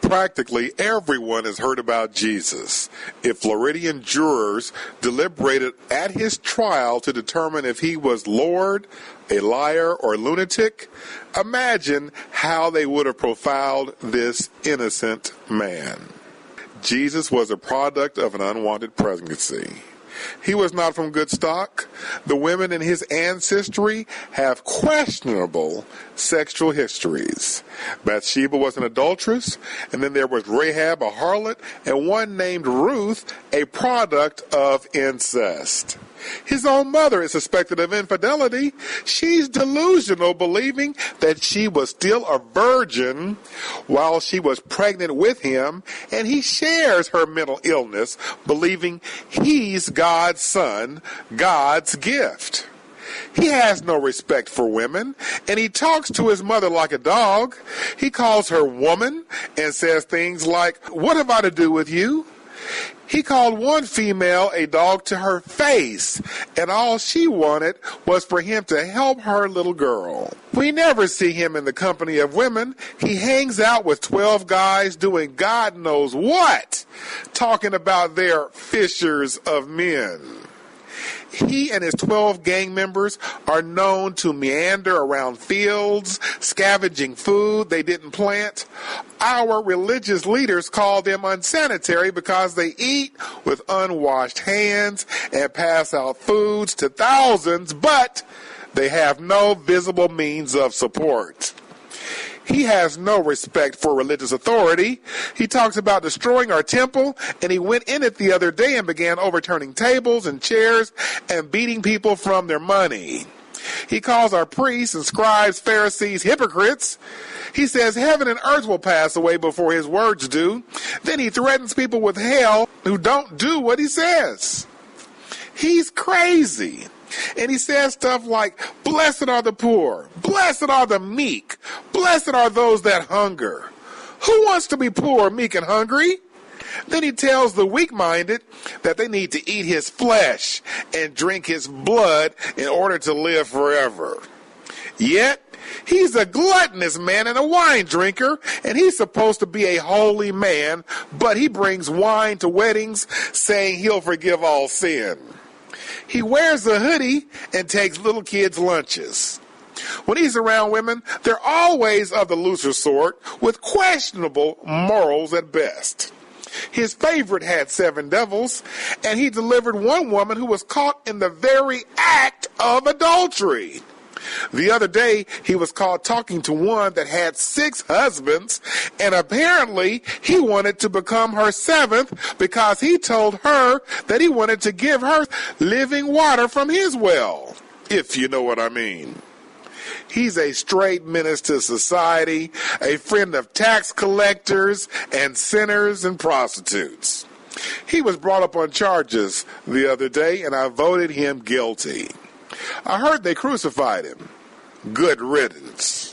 Practically everyone has heard about Jesus. If Floridian jurors deliberated at his trial to determine if he was Lord, a liar, or lunatic, imagine how they would have profiled this innocent man. Jesus was a product of an unwanted pregnancy. He was not from good stock. The women in his ancestry have questionable sexual histories. Bathsheba was an adulteress, and then there was Rahab, a harlot, and one named Ruth, a product of incest. His own mother is suspected of infidelity. She's delusional, believing that she was still a virgin while she was pregnant with him, and he shares her mental illness, believing he's God's son, God's gift. He has no respect for women, and he talks to his mother like a dog. He calls her woman and says things like, "What have I to do with you?" He called one female a dog to her face, and all she wanted was for him to help her little girl. We never see him in the company of women. He hangs out with 12 guys doing God knows what, talking about their fishers of men. He and his 12 gang members are known to meander around fields, scavenging food they didn't plant. Our religious leaders call them unsanitary because they eat with unwashed hands and pass out foods to thousands, but they have no visible means of support. He has no respect for religious authority. He talks about destroying our temple, and he went in it the other day and began overturning tables and chairs and beating people from their money. He calls our priests and scribes, Pharisees, hypocrites. He says heaven and earth will pass away before his words do. Then he threatens people with hell who don't do what he says. He's crazy. And he says stuff like, "Blessed are the poor, blessed are the meek, blessed are those that hunger." Who wants to be poor, meek, and hungry? Then he tells the weak-minded that they need to eat his flesh and drink his blood in order to live forever. Yet, he's a gluttonous man and a wine drinker, and he's supposed to be a holy man, but he brings wine to weddings saying he'll forgive all sin. He wears a hoodie and takes little kids' lunches. When he's around women, they're always of the looser sort, with questionable morals at best. His favorite had 7 devils, and he delivered one woman who was caught in the very act of adultery. The other day, he was caught talking to one that had 6 husbands, and apparently he wanted to become her 7th because he told her that he wanted to give her living water from his well, if you know what I mean. He's a straight menace to society, a friend of tax collectors and sinners and prostitutes. He was brought up on charges the other day, and I voted him guilty. I heard they crucified him. Good riddance.